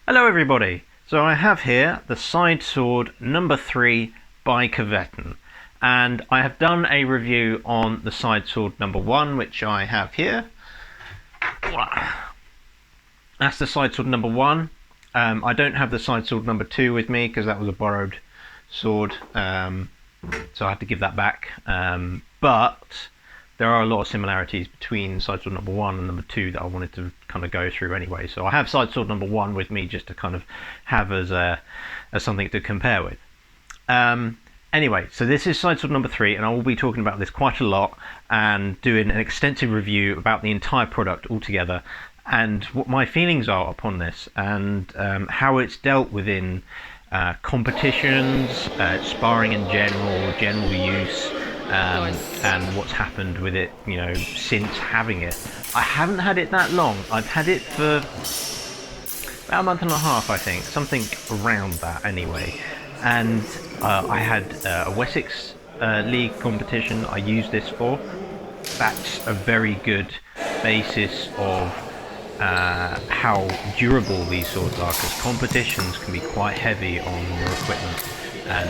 Hello everybody! So I have here the side sword number 3 by Kvetun, and I have done a review on the side sword number 1, which I have here. That's the side sword number 1. I don't have the side sword number 2 with me because that was a borrowed sword, so I had to give that back, but there are a lot of similarities between side sword number 1 and number 2 that I wanted to kind of go through anyway. So I have side sword number 1 with me just to kind of have as something to compare with. Anyway, so this is side sword number 3, and I will be talking about this quite a lot and doing an extensive review about the entire product altogether and what my feelings are upon this and how it's dealt within competitions, sparring in general use, and what's happened with it, since having it. I haven't had it that long. I've had it for about a month and a half, I think, something around that anyway. And I had a Wessex League competition I used this for. That's a very good basis of how durable these swords are, because competitions can be quite heavy on your equipment, and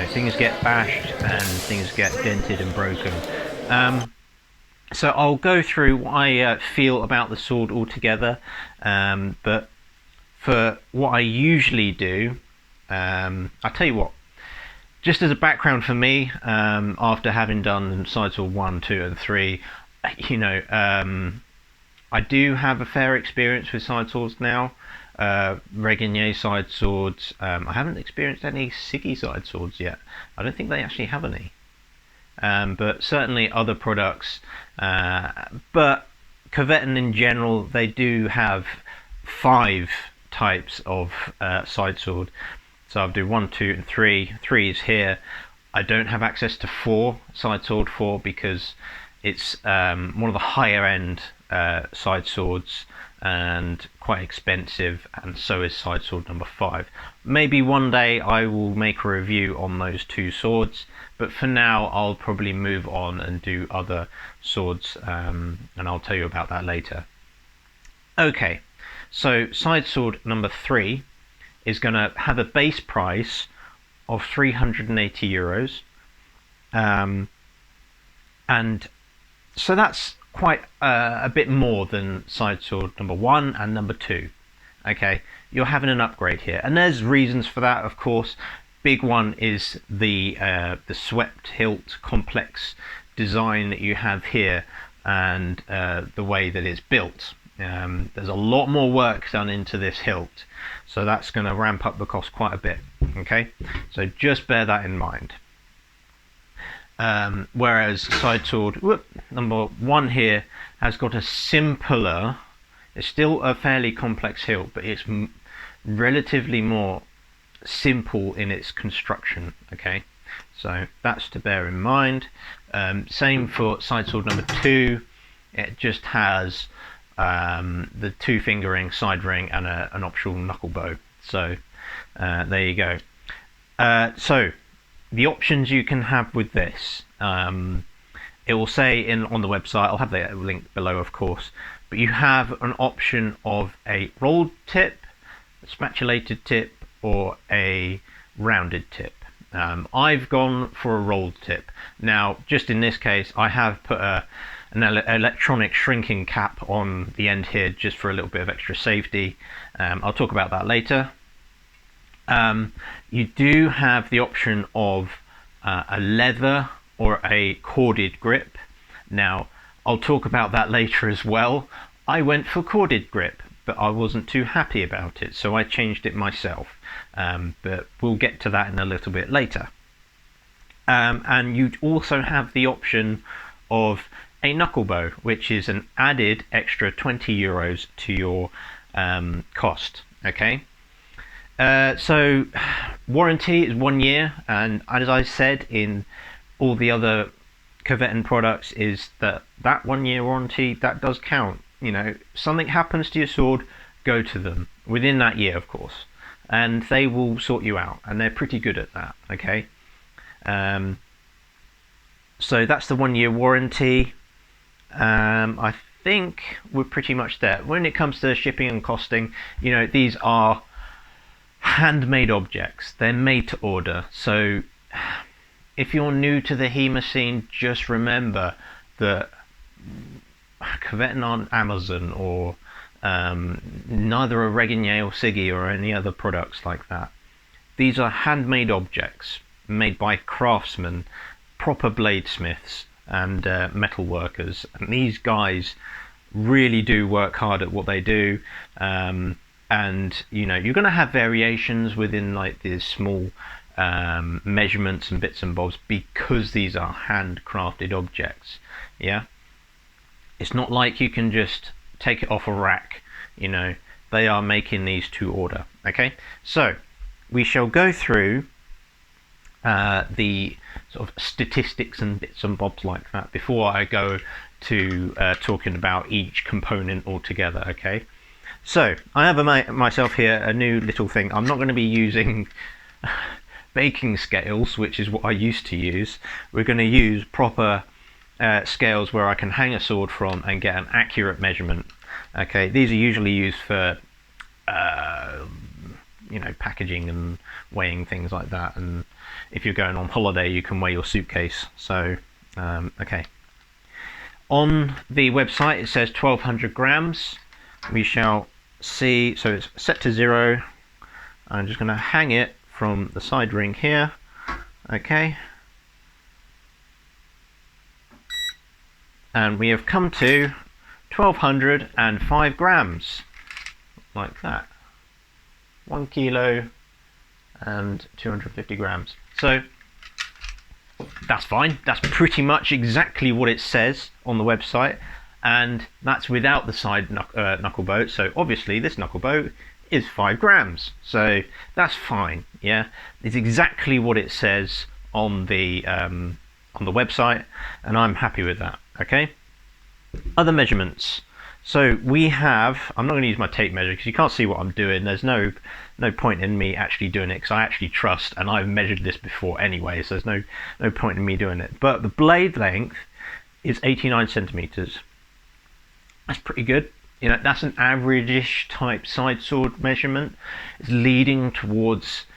things get bashed and things get dented and broken. So I'll go through what I feel about the sword altogether, but for what I usually do, I'll tell you what, just as a background for me, after having done side sword 1, 2 and 3, I do have a fair experience with side swords now. Reginier side swords. I haven't experienced any Siggy side swords yet. I don't think they actually have any. But certainly other products. But Kvetun in general, they do have 5 types of side sword. So I'll do 1, 2 and 3. 3 is here. I don't have access to 4, side sword 4, because it's one of the higher end side swords and quite expensive, and so is side sword number 5. Maybe one day I will make a review on those 2 swords, but for now I'll probably move on and do other swords, and I'll tell you about that later. Okay, so side sword number 3 is going to have a base price of €380, and so that's quite a bit more than side sword number 1 and number 2. Okay, you're having an upgrade here, and there's reasons for that, of course. Big one is the swept hilt complex design that you have here, and the way that it's built. There's a lot more work done into this hilt, so that's going to ramp up the cost quite a bit. Okay, so just bear that in mind. Whereas side sword number 1 here has got a simpler, it's still a fairly complex hilt, but it's relatively more simple in its construction. Okay, so that's to bear in mind. Same for side sword number 2. It just has the 2 fingering side ring and an optional knuckle bow. So there you go. So the options you can have with this, it will say on the website, I'll have the link below of course, but you have an option of a rolled tip, a spatulated tip, or a rounded tip. I've gone for a rolled tip. Now just in this case I have put an electronic shrinking cap on the end here just for a little bit of extra safety. I'll talk about that later. You do have the option of a leather or a corded grip. Now I'll talk about that later as well. I went for corded grip, but I wasn't too happy about it, so I changed it myself, but we'll get to that in a little bit later. And you also have the option of a knuckle bow, which is an added extra €20 to your cost. Okay, so warranty is 1 year, and as I said in all the other Kvetun products, is that 1 year warranty, that does count. Something happens to your sword, go to them within that year, of course, and they will sort you out, and they're pretty good at that. Okay, so that's the 1 year warranty. I think we're pretty much there. When it comes to shipping and costing, you know, these are handmade objects. They're made to order. So if you're new to the HEMA scene, just remember that Kvetun on Amazon, or neither a Reginier or Siggy or any other products like that. These are handmade objects made by craftsmen, proper bladesmiths and metal workers, and these guys really do work hard at what they do. And you know, you're going to have variations within like these small measurements and bits and bobs, because these are handcrafted objects. Yeah, it's not like you can just take it off a rack. You know, they are making these to order. Okay, so we shall go through the sort of statistics and bits and bobs like that before I go to talking about each component altogether. Okay, so I have myself here a new little thing. I'm not going to be using baking scales, which is what I used to use. We're going to use proper scales where I can hang a sword from and get an accurate measurement. Okay, these are usually used for you know, packaging and weighing things like that, and if you're going on holiday you can weigh your suitcase. So okay, on the website it says 1200 grams. We shall see, so it's set to 0. I'm just going to hang it from the side ring here. Okay, and we have come to 1205 grams, like that. 1 kilo and 250 grams. So that's fine. That's pretty much exactly what it says on the website, and that's without the side knuckle boat. So obviously this knuckle boat is 5 grams. So that's fine. Yeah, it's exactly what it says on the website, and I'm happy with that. Okay. Other measurements. So we have, I'm not going to use my tape measure because you can't see what I'm doing. There's no point in me actually doing it, because I actually trust, and I've measured this before anyway, so there's no point in me doing it. But the blade length is 89 centimeters. That's pretty good. You know, that's an average-ish type side sword measurement. It's leading towards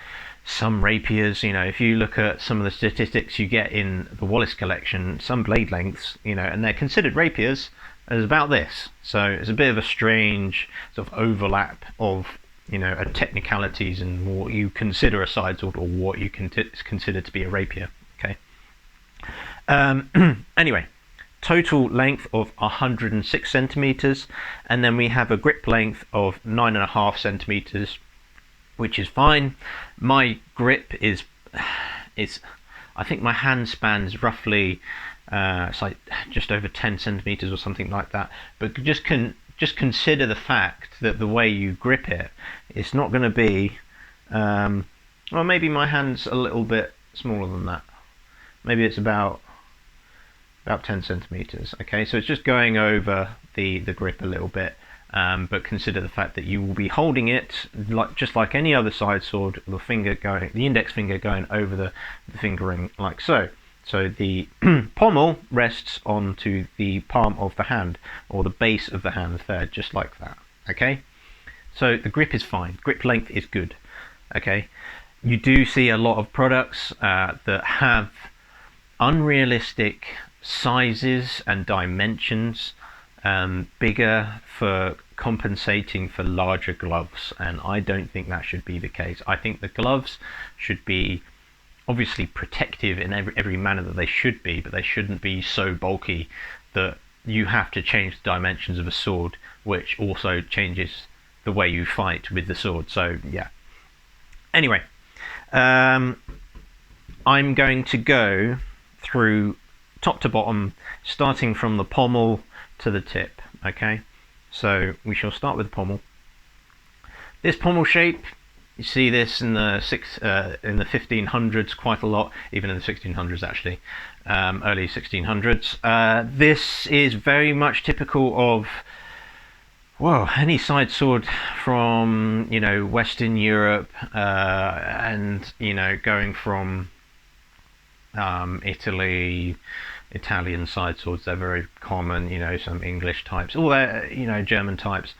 some rapiers. You know, if you look at some of the statistics you get in the Wallace collection, some blade lengths, you know, and they're considered rapiers, is about this. So it's a bit of a strange sort of overlap of, you know, technicalities and what you consider a side sword or what you consider to be a rapier. Okay. Anyway, total length of 106 centimeters, and then we have a grip length of 9.5 centimeters, which is fine. My grip is I think my hand span is roughly it's like just over 10 centimeters or something like that. But just consider the fact that the way you grip it, it's not going to be well, maybe my hand's a little bit smaller than that. Maybe it's about 10 centimeters. Okay, so it's just going over the grip a little bit. But consider the fact that you will be holding it just like any other side sword, the index finger going over the finger ring, like so. So the pommel rests onto the palm of the hand, or the base of the hand there, just like that. Okay, so the grip is fine. Grip length is good. Okay, you do see a lot of products that have unrealistic sizes and dimensions, bigger for compensating for larger gloves, and I don't think that should be the case. I think the gloves should be obviously protective in every manner that they should be, but they shouldn't be so bulky that you have to change the dimensions of a sword, which also changes the way you fight with the sword. So yeah, anyway, I'm going to go through top to bottom, starting from the pommel to the tip. Okay, so we shall start with the pommel. This pommel shape, you see this in the 1500s quite a lot, even in the 1600s actually, early 1600s. This is very much typical of, well, any side sword from, you know, Western Europe, and, you know, going from Italy, Italian side swords. They're very common, you know, some English types, all that, you know, German types,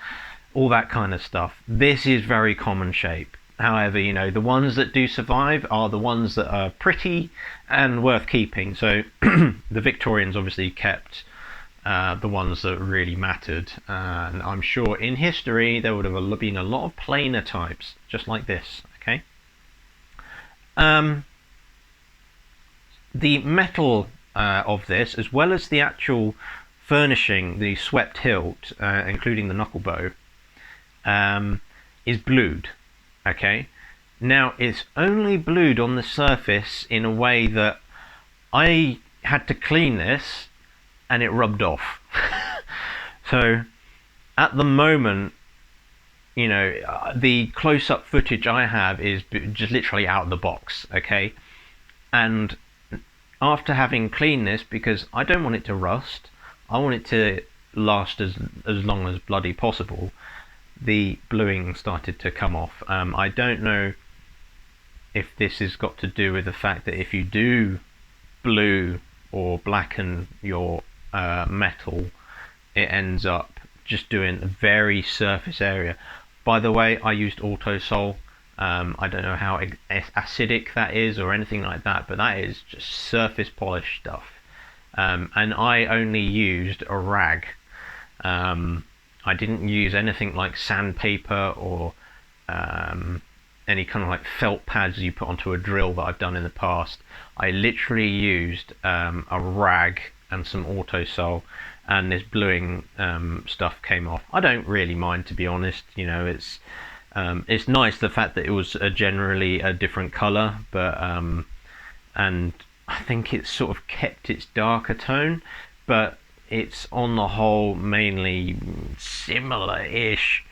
all that kind of stuff. This is very common shape. However, you know, the ones that do survive are the ones that are pretty and worth keeping. So the Victorians obviously kept the ones that really mattered. And I'm sure in history there would have been a lot of plainer types, just like this, okay? The metal of this, as well as the actual furnishing, the swept hilt, including the knuckle bow, is blued. Okay, now it's only blued on the surface in a way that I had to clean this and it rubbed off. So at the moment, you know, the close-up footage I have is just literally out of the box, okay? And after having cleaned this, because I don't want it to rust, I want it to last as long as bloody possible, the bluing started to come off. I don't know if this has got to do with the fact that if you do blue or blacken your metal, it ends up just doing a very surface area. By the way, I used Autosol. I don't know how acidic that is or anything like that, but that is just surface polish stuff. And I only used a rag. I didn't use anything like sandpaper or any kind of like felt pads you put onto a drill that I've done in the past. I literally used a rag and some Autosol, and this bluing stuff came off. I don't really mind, to be honest. You know, it's nice the fact that it was generally a different colour, but and I think it's sort of kept its darker tone, but it's on the whole mainly similar-ish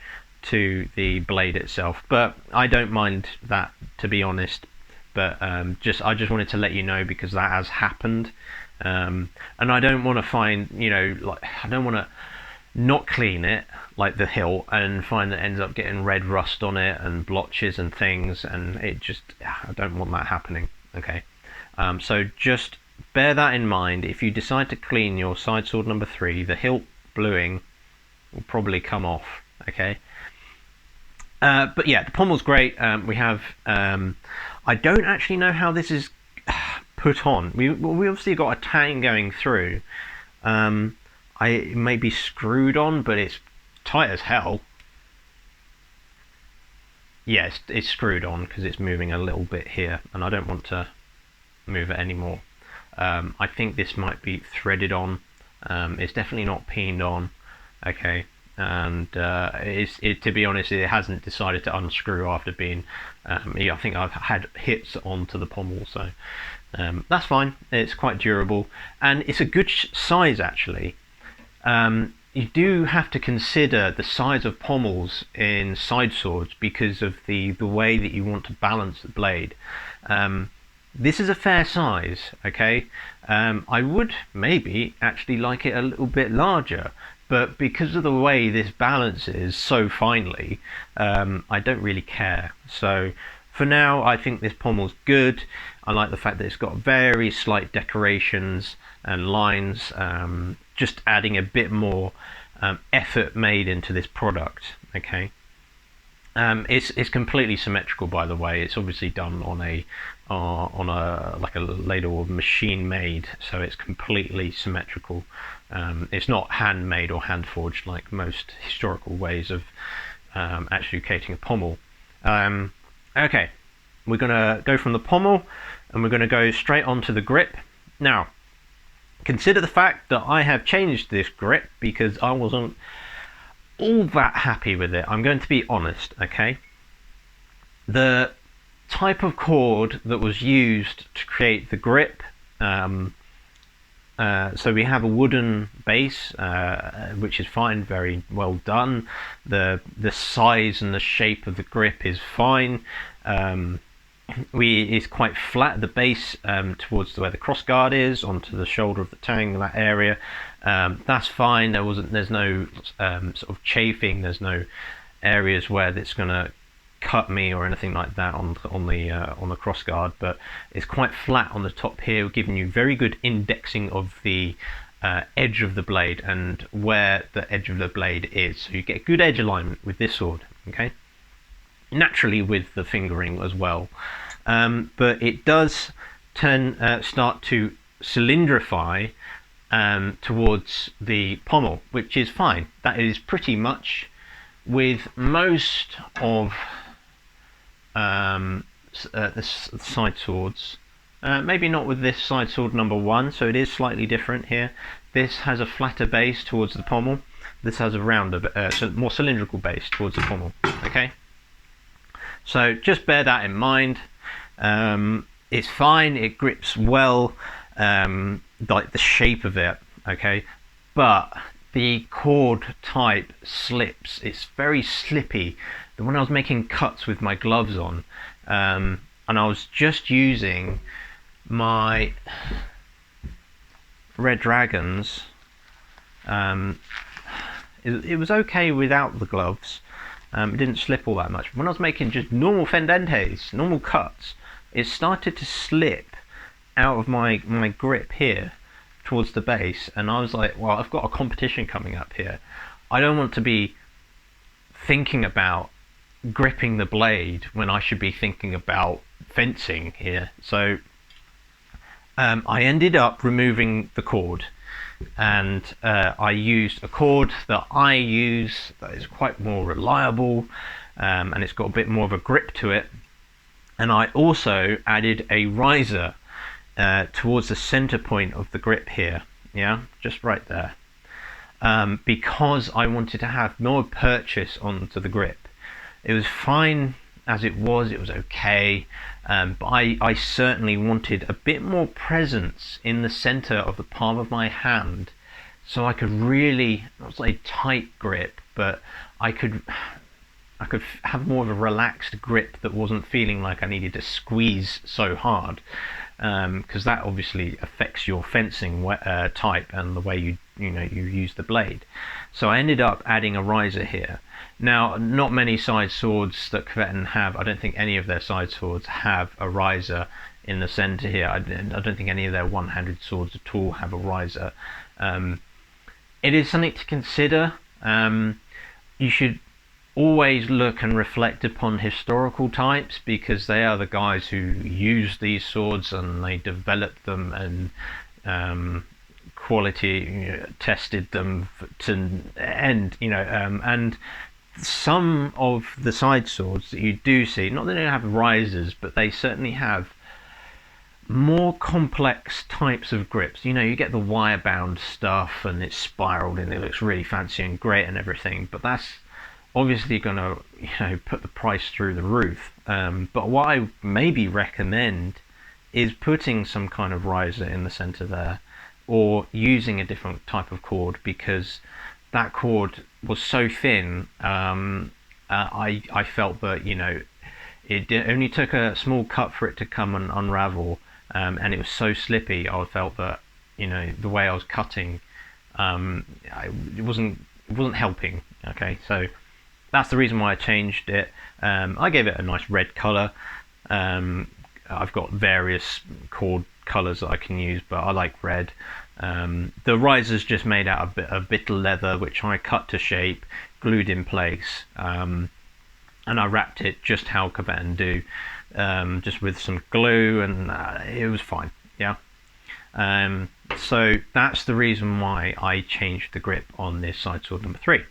to the blade itself. But I don't mind that, to be honest. But I just wanted to let you know, because that has happened, and I don't want to find, you know, like, I don't want to not clean it like the hilt and find that it ends up getting red rust on it and blotches and things, and it just, I don't want that happening. Okay, so just bear that in mind. If you decide to clean your side sword number 3, the hilt bluing will probably come off. Okay, but yeah, the pommel's great. We have I don't actually know how this is put on. We obviously got a tang going through. It may be screwed on, but it's tight as hell. Yes, yeah, it's screwed on because it's moving a little bit here, and I don't want to move it anymore. I think this might be threaded on. It's definitely not peened on. Okay, and to be honest, it hasn't decided to unscrew after being. Yeah, I think I've had hits onto the pommel, so that's fine. It's quite durable, and it's a good size actually. You do have to consider the size of pommels in side swords because of the way that you want to balance the blade. This is a fair size, okay? I would maybe actually like it a little bit larger, but because of the way this balances so finely, I don't really care. So for now, I think this pommel's good. I like the fact that it's got very slight decorations and lines, just adding a bit more effort made into this product. Okay, it's completely symmetrical, by the way. It's obviously done on a like a ladle of machine made, so it's completely symmetrical. It's not handmade or hand forged like most historical ways of extricating a pommel. Okay, we're gonna go from the pommel and we're gonna go straight onto the grip. Now, consider the fact that I have changed this grip because I wasn't all that happy with it. I'm going to be honest, okay? The type of cord that was used to create the grip, so we have a wooden base, which is fine, very well done. The size and the shape of the grip is fine. It's quite flat, the base, towards where the crossguard is, onto the shoulder of the tang, that area. That's fine. There's no sort of chafing. There's no areas where it's going to cut me or anything like that on the cross guard, but it's quite flat on the top here, giving you very good indexing of the edge of the blade and where the edge of the blade is. So you get good edge alignment with this sword, okay? Naturally with the fingering as well, but it does start to cylindrify towards the pommel, which is fine. That is pretty much with most of the side swords. Maybe not with this side sword number 1, so it is slightly different here. This has a flatter base towards the pommel. This has a rounder, more cylindrical base towards the pommel. Okay, so just bear that in mind. It's fine. It grips well, like the shape of it. Okay, but the cord type slips. It's very slippy. When I was making cuts with my gloves on, and I was just using my Red Dragons, it was okay without the gloves. It didn't slip all that much. When I was making just normal fendentes, normal cuts, it started to slip out of my grip here towards the base, and I was like, well, I've got a competition coming up here. I don't want to be thinking about gripping the blade when I should be thinking about fencing here. So I ended up removing the cord, and I used a cord that I use that is quite more reliable, and it's got a bit more of a grip to it. And I also added a riser towards the center point of the grip here, yeah, just right there, because I wanted to have more purchase onto the grip. It was fine as it was okay, but I certainly wanted a bit more presence in the center of the palm of my hand, so I could really, not say tight grip, but I could have more of a relaxed grip that wasn't feeling like I needed to squeeze so hard, because that obviously affects your fencing type and the way you use the blade. So I ended up adding a riser here. Now, not many side swords that Kvetun have, I don't think any of their side swords have a riser in the center here. I don't think any of their one-handed swords at all have a riser. It is something to consider. You should always look and reflect upon historical types, because they are the guys who use these swords and they developed them and quality tested them to end, and some of the side swords that you do see, not that they don't have risers, but they certainly have more complex types of grips. You get the wire bound stuff and it's spiraled and it looks really fancy and great and everything, but that's obviously going to put the price through the roof. But what I maybe recommend is putting some kind of riser in the center there, or using a different type of cord, because that cord was so thin. I felt that it only took a small cut for it to come and unravel, and it was so slippy. I felt that the way I was cutting, it wasn't helping. Okay, so that's the reason why I changed it. I gave it a nice red color. I've got various cord colors that I can use, but I like red. The riser's just made out of bit of leather, which I cut to shape, glued in place, and I wrapped it just how Kvetun do, just with some glue, and it was fine. Yeah. So that's the reason why I changed the grip on this side sword number 3.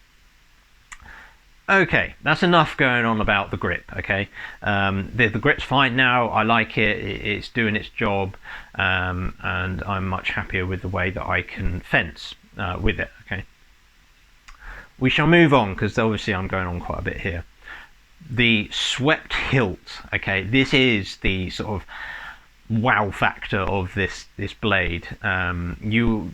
Okay, that's enough going on about the grip. Okay, the grip's fine now. I like it. It's doing its job, and I'm much happier with the way that I can fence with it. Okay, we shall move on, because obviously I'm going on quite a bit here. The swept hilt. Okay, this is the sort of wow factor of this blade. You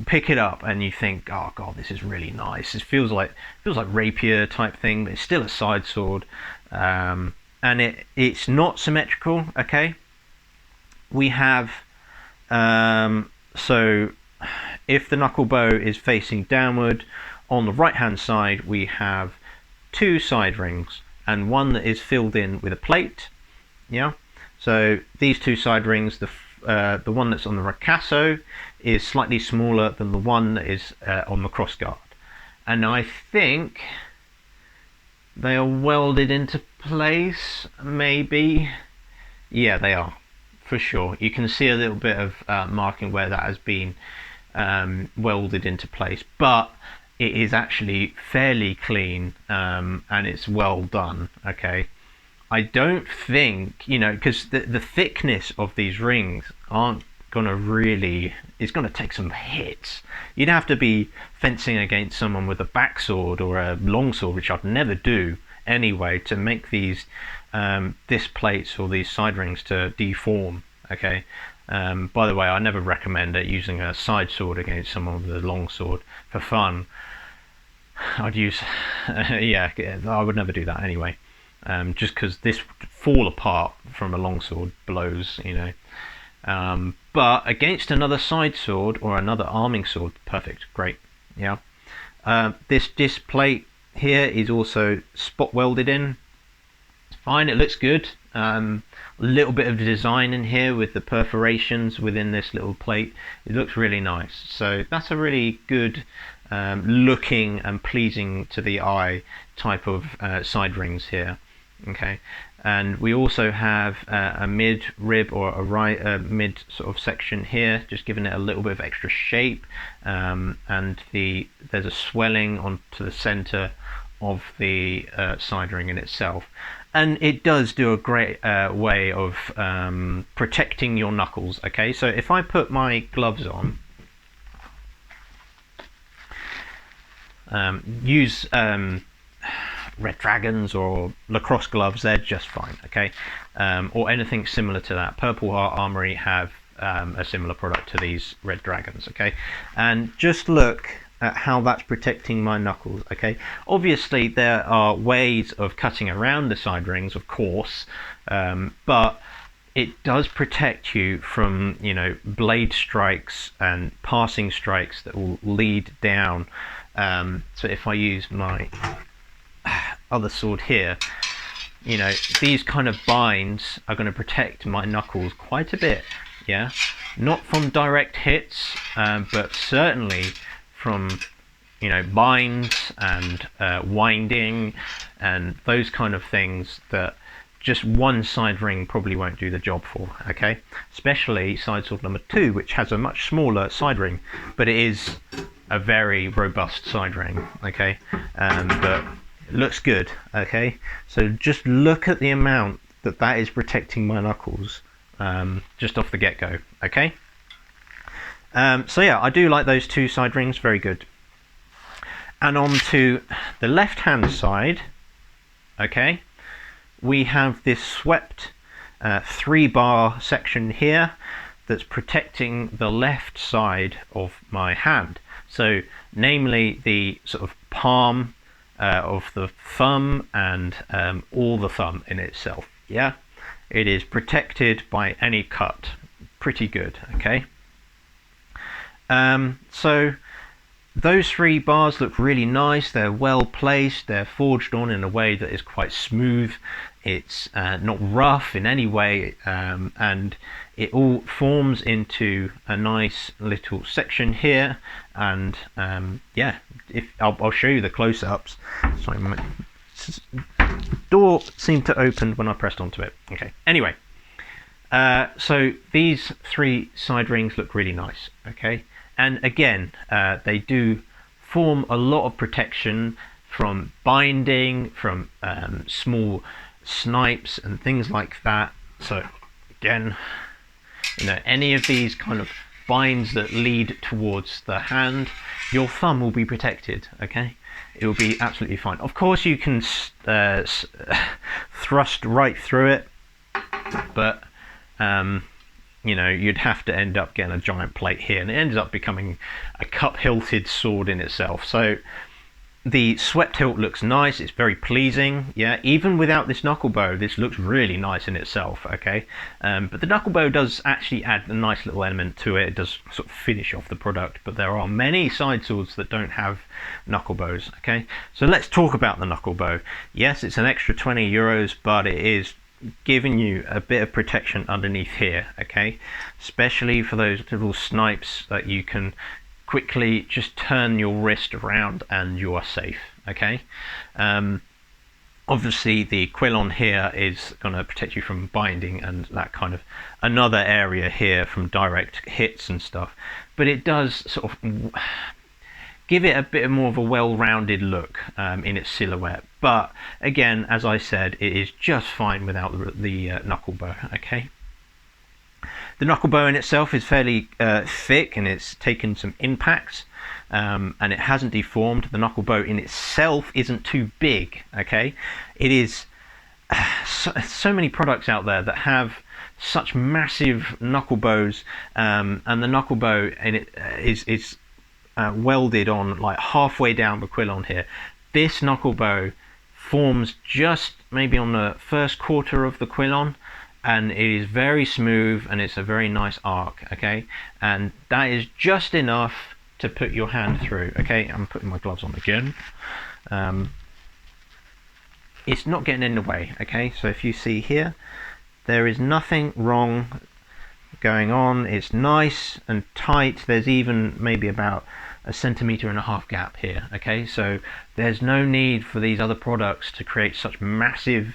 pick it up and you think, oh god, this is really nice. It feels like rapier type thing, but it's still a side sword, and it's not symmetrical. Okay, we have so if the knuckle bow is facing downward, on the right hand side we have 2 side rings, and one that is filled in with a plate. Yeah, so these two side rings, the one that's on the ricasso is slightly smaller than the one that is on the crossguard, and I think they are welded into place, maybe. Yeah, they are, for sure. You can see a little bit of marking where that has been welded into place, but it is actually fairly clean, and it's well done. Okay, I don't think, because the thickness of these rings aren't gonna really, it's gonna take some hits. You'd have to be fencing against someone with a backsword or a longsword, which I'd never do anyway, to make these disc plates or these side rings to deform. Okay, by the way, I never recommend using a side sword against someone with a longsword for fun. I'd use yeah, I would never do that anyway, just because this would fall apart from a longsword blows, but against another side sword or another arming sword, perfect, great. Yeah, this disc plate here is also spot welded in. Fine, it looks good. A little bit of design in here with the perforations within this little plate. It looks really nice. So that's a really good looking and pleasing to the eye type of side rings here. Okay, and we also have a mid rib or a mid sort of section here, just giving it a little bit of extra shape, and there's a swelling onto the center of the side ring in itself, and it does do a great way of protecting your knuckles. Okay, so if I put my gloves on, use Red Dragons or lacrosse gloves, they're just fine. Okay, or anything similar to that. Purple Heart Armory have a similar product to these Red Dragons. Okay, and just look at how that's protecting my knuckles. Okay, obviously there are ways of cutting around the side rings, of course, but it does protect you from blade strikes and passing strikes that will lead down. So if I use my other sword here, these kind of binds are going to protect my knuckles quite a bit. Yeah, not from direct hits, but certainly from binds and winding and those kind of things that just one side ring probably won't do the job for. Okay, especially side sword number 2, which has a much smaller side ring, but it is a very robust side ring. Okay, but it looks good. Okay, so just look at the amount that is protecting my knuckles just off the get-go. Okay, so yeah, I do like those two side rings, very good. And on to the left hand side, okay, we have this swept 3-bar section here that's protecting the left side of my hand. So namely the sort of palm of the thumb and all the thumb in itself. Yeah, it is protected by any cut. Pretty good. Okay, so those 3 bars look really nice. They're well placed, they're forged on in a way that is quite smooth. It's not rough in any way, and it all forms into a nice little section here. And yeah, I'll show you the close-ups. Sorry, my door seemed to open when I pressed onto it. Okay, anyway, so these 3 side rings look really nice. Okay, and again, they do form a lot of protection from binding, from small snipes and things like that. So again, any of these kind of binds that lead towards the hand, your thumb will be protected. Okay, it will be absolutely fine. Of course you can thrust right through it, but you'd have to end up getting a giant plate here, and it ends up becoming a cup hilted sword in itself. So The swept hilt looks nice, it's very pleasing, yeah, even without this knuckle bow this looks really nice in itself, okay. But the knuckle bow does actually add a nice little element to it. It does sort of finish off the product, but there are many side swords that don't have knuckle bows, okay. So let's talk about the knuckle bow. Yes, it's an extra 20 euros, but it is giving you a bit of protection underneath here, okay, especially for those little snipes that you can quickly just turn your wrist around and you are safe, okay. Obviously the quillon here is going to protect you from binding and that kind of another area here from direct hits and stuff, but it does sort of give it a bit more of a well-rounded look in its silhouette. But again, as I said, it is just fine without the knuckle bow, okay. The knuckle bow in itself is fairly thick, and it's taken some impacts, and it hasn't deformed. The knuckle bow in itself isn't too big, okay. It is so many products out there that have such massive knuckle bows, and the knuckle bow in it is welded on like halfway down the quillon here. This knuckle bow forms just maybe on the first quarter of the quillon, and it is very smooth and it's a very nice arc, okay, and that is just enough to put your hand through, okay. I'm putting my gloves on again. It's not getting in the way, okay. So if you see here, there is nothing wrong going on. It's nice and tight. There's even maybe about 1.5 centimeters gap here, okay. So there's no need for these other products to create such massive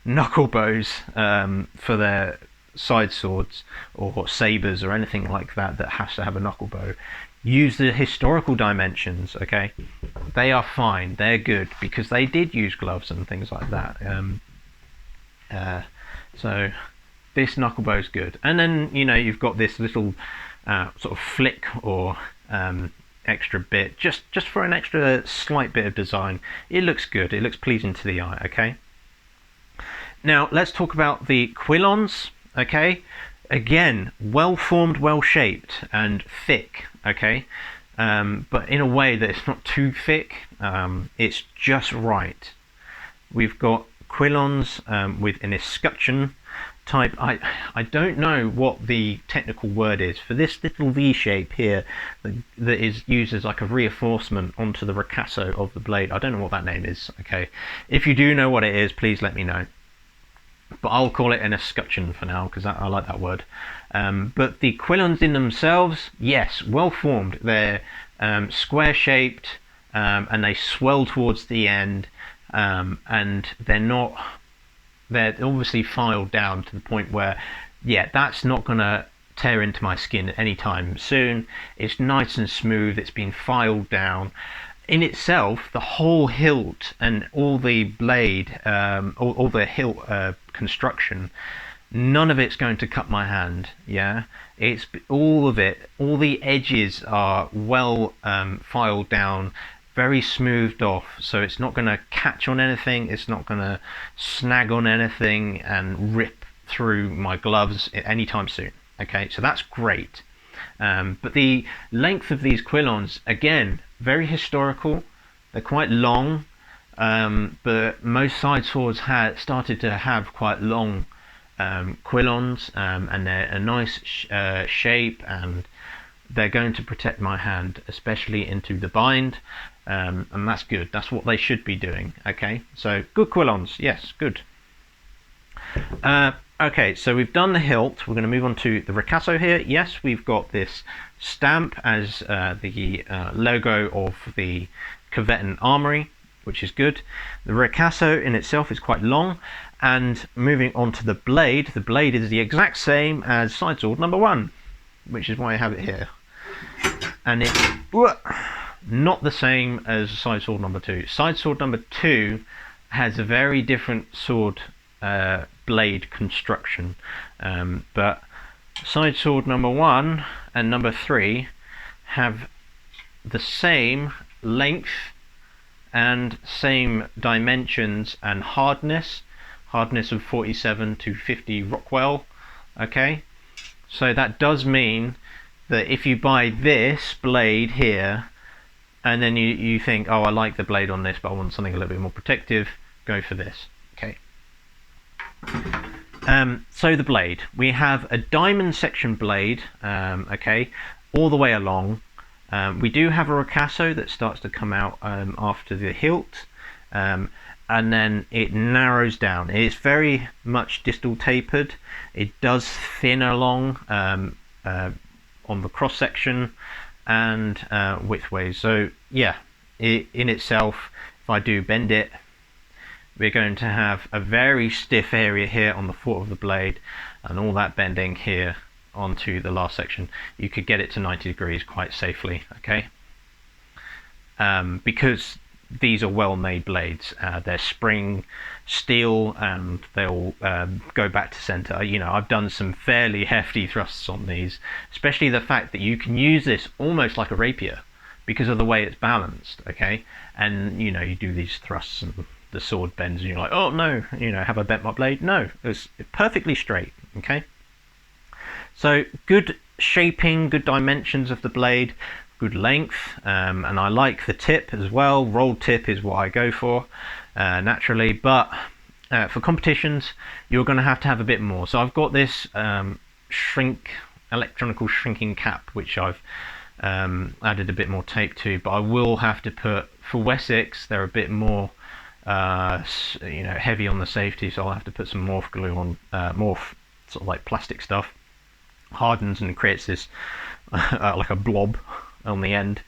knuckle bows for their side swords or sabers or anything like that that has to have a knuckle bow. Use the historical dimensions, okay. They are fine, they're good, because they did use gloves and things like that. So this knuckle bow is good. And then, you know, you've got this little sort of flick or extra bit just for an extra slight bit of design. It looks good, it looks pleasing to the eye, okay. Now let's talk about the quillons, okay. Again, well formed, well shaped and thick, okay, but in a way that it's not too thick. It's just right. We've got quillons with an escutcheon type. I don't know what the technical word is for this little V shape here that is used as like a reinforcement onto the ricasso of the blade. I don't know what that name is, okay. If you do know what it is, please let me know. But I'll call it an escutcheon for now because I like that word. But the quillons in themselves, yes, well formed. They're square shaped, and they swell towards the end, and they're obviously filed down to the point where, yeah, that's not gonna tear into my skin anytime soon. It's nice and smooth. It's been filed down. In itself, the whole hilt and all the blade, all the hilt construction, none of it's going to cut my hand, yeah. It's all of it, all the edges are well filed down, very smoothed off, so it's not going to catch on anything, it's not going to snag on anything and rip through my gloves anytime soon, okay. So that's great. But the length of these quillons, again, very historical. They're quite long, but most side swords started to have quite long quillons, and they're a nice shape, and they're going to protect my hand, especially into the bind, and that's good. That's what they should be doing, okay. So good quillons, yes, good. Okay, so we've done the hilt. We're going to move on to the ricasso here. Yes, we've got this stamp as the logo of the Kvetun armory, which is good. The ricasso in itself is quite long, and moving on to the blade is the exact same as side sword number 1, which is why I have it here. And it's not the same as side sword number 2. Side sword number 2 has a very different sword blade construction, but side sword number 1 and number 3 have the same length and same dimensions and hardness of 47 to 50 Rockwell, okay. So that does mean that if you buy this blade here, and then you think, oh, I like the blade on this, but I want something a little bit more protective, go for this. Okay. So the blade, we have a diamond section blade, okay, all the way along. We do have a ricasso that starts to come out after the hilt, and then it narrows down. It's very much distal tapered. It does thin along on the cross section and widthways. So yeah, in itself, if I do bend it, we're going to have a very stiff area here on the foot of the blade, and all that bending here onto the last section. You could get it to 90 degrees quite safely, okay? Because these are well-made blades. They're spring steel, and they'll go back to center. You know, I've done some fairly hefty thrusts on these, especially the fact that you can use this almost like a rapier because of the way it's balanced, okay? And you know, you do these thrusts and the sword bends and you're like, oh no, you know, have I bent my blade? No, it's perfectly straight, okay? So good shaping, good dimensions of the blade, good length, and I like the tip as well. Rolled tip is what I go for naturally, but for competitions you're going to have a bit more. So I've got this electronical shrinking cap, which I've added a bit more tape to, but I will have to put, for Wessex they're a bit more you know, heavy on the safety, so I'll have to put some morph glue on, morph sort of like plastic stuff, hardens and creates this like a blob on the end,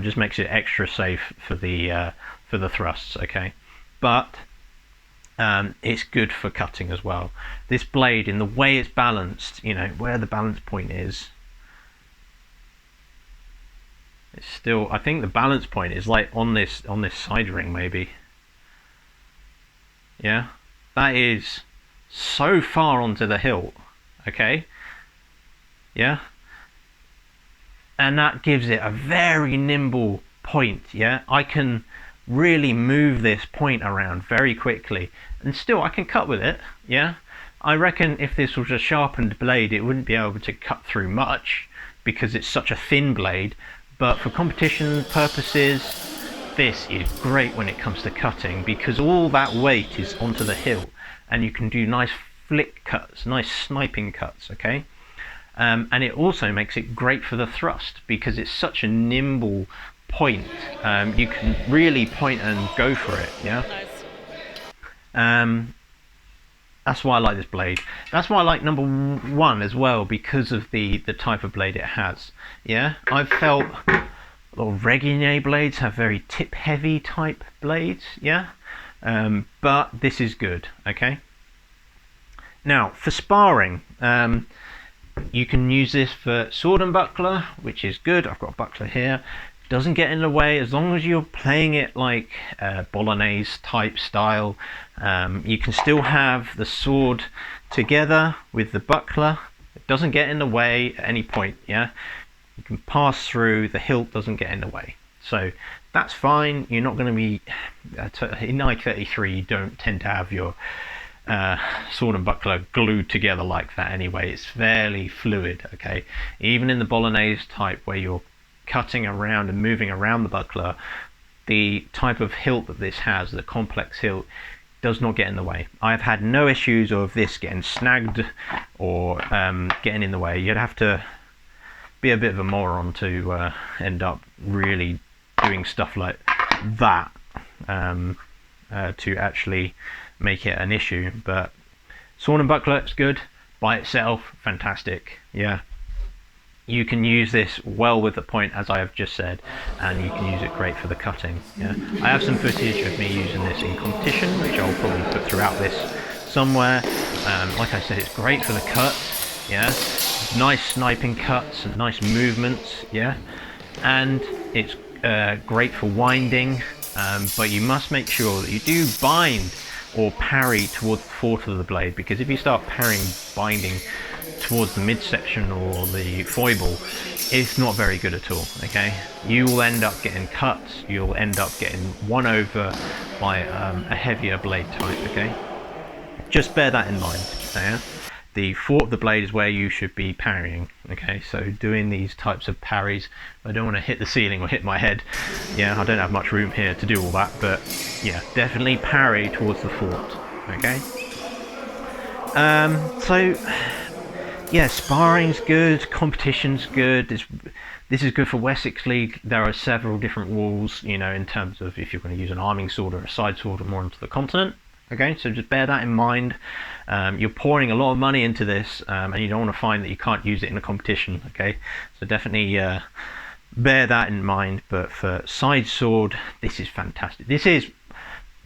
just makes it extra safe for the thrusts, okay? But it's good for cutting as well. This blade, in the way it's balanced, you know, where the balance point is, it's still, I think the balance point is like on this side ring maybe. Yeah, that is so far onto the hilt, okay? Yeah, and that gives it a very nimble point. Yeah, I can really move this point around very quickly, and still I can cut with it. Yeah, I reckon if this was a sharpened blade, it wouldn't be able to cut through much because it's such a thin blade, but for competition purposes this is great when it comes to cutting, because all that weight is onto the hilt and you can do nice flick cuts, nice sniping cuts, okay? And it also makes it great for the thrust because it's such a nimble point. You can really point and go for it, yeah? That's why I like this blade. That's why I like number one as well, because of the type of blade it has, yeah? I've felt a lot of Reginier blades have very tip heavy type blades, yeah? But this is good, okay? Now for sparring, you can use this for sword and buckler, which is good. I've got a buckler here, doesn't get in the way as long as you're playing it like Bolognese type style. You can still have the sword together with the buckler. It doesn't get in the way at any point, yeah? You can pass through, the hilt doesn't get in the way, so that's fine. You're not going to be in I-33, you don't tend to have your sword and buckler glued together like that anyway. It's fairly fluid, okay? Even in the Bolognese type where you're cutting around and moving around the buckler, the type of hilt that this has, the complex hilt, does not get in the way. I've had no issues of this getting snagged or getting in the way. You'd have to be a bit of a moron to end up really doing stuff like that to actually make it an issue. But sword and buckler, it's good by itself, fantastic, yeah? You can use this well with the point, as I have just said, and you can use it great for the cutting, yeah? I have some footage of me using this in competition, which I'll probably put throughout this somewhere. Like I said, it's great for the cuts, yeah? Nice sniping cuts and nice movements, yeah? And it's great for winding, but you must make sure that you do bind or parry towards the foot of the blade, because if you start parrying, binding towards the midsection or the foible, it's not very good at all, okay? You will end up getting cuts, you'll end up getting won over by a heavier blade type, okay? Just bear that in mind, yeah? the fort of the blade is where you should be parrying. Okay, so doing these types of parries, I don't want to hit the ceiling or hit my head. Yeah, I don't have much room here to do all that, but yeah, definitely parry towards the fort. Okay. So yeah, sparring's good, competition's good. This is good for Wessex League. There are several different rules, you know, in terms of if you're going to use an arming sword or a side sword or more onto the continent. Okay, so just bear that in mind. You're pouring a lot of money into this, and you don't want to find that you can't use it in a competition. Okay, so definitely bear that in mind. But for side sword, this is fantastic. This is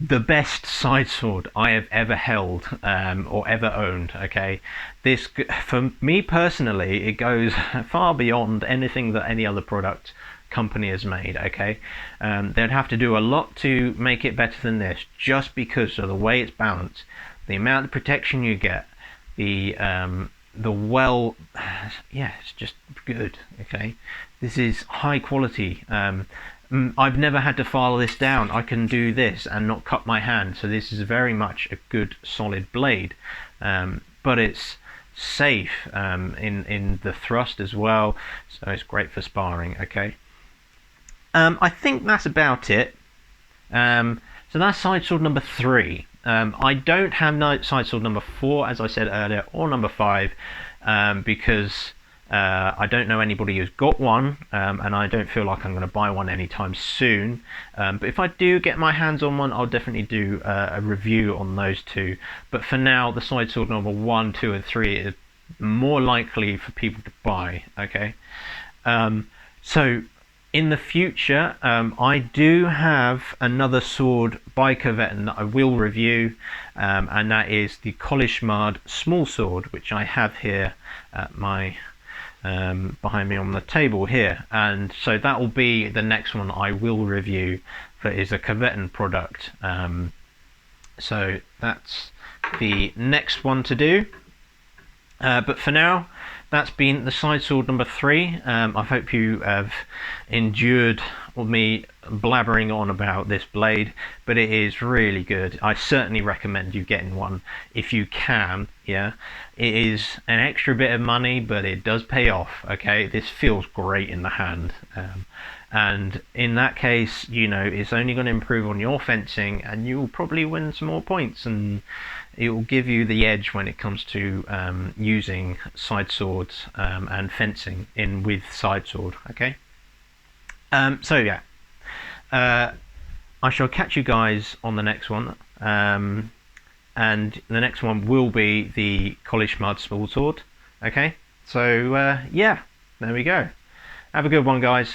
the best side sword I have ever held or ever owned. Okay, this, for me personally, it goes far beyond anything that any other product company has made. Okay, they'd have to do a lot to make it better than this, just because of the way it's balanced, the amount of protection you get, the well, yeah, it's just good. Okay, this is high quality. I've never had to file this down. I can do this and not cut my hand, so this is very much a good solid blade, but it's safe in the thrust as well, so it's great for sparring. Okay, I think that's about it. So that's side sword number 3. I don't have side sword number 4, as I said earlier, or number 5, because I don't know anybody who's got one, and I don't feel like I'm going to buy one anytime soon. But if I do get my hands on one, I'll definitely do a review on those two. But for now, the side sword number 1, 2, and 3 is more likely for people to buy. Okay, so in the future, I do have another sword by Kvetun that I will review, and that is the Kolishmard small sword, which I have here at my behind me on the table here, and so that will be the next one I will review. That is a Kvetun product, so that's the next one to do. But for now, that's been the side sword number 3. I hope you have endured me blabbering on about this blade, but it is really good. I certainly recommend you getting one if you can. Yeah, it is an extra bit of money, but it does pay off. Okay, this feels great in the hand, and in that case, you know, it's only going to improve on your fencing, and you will probably win some more points, and it will give you the edge when it comes to using side swords and fencing in with side sword. Okay, so yeah, I shall catch you guys on the next one, and the next one will be the Kolishmard small sword. Okay, so yeah, there we go. Have a good one, guys.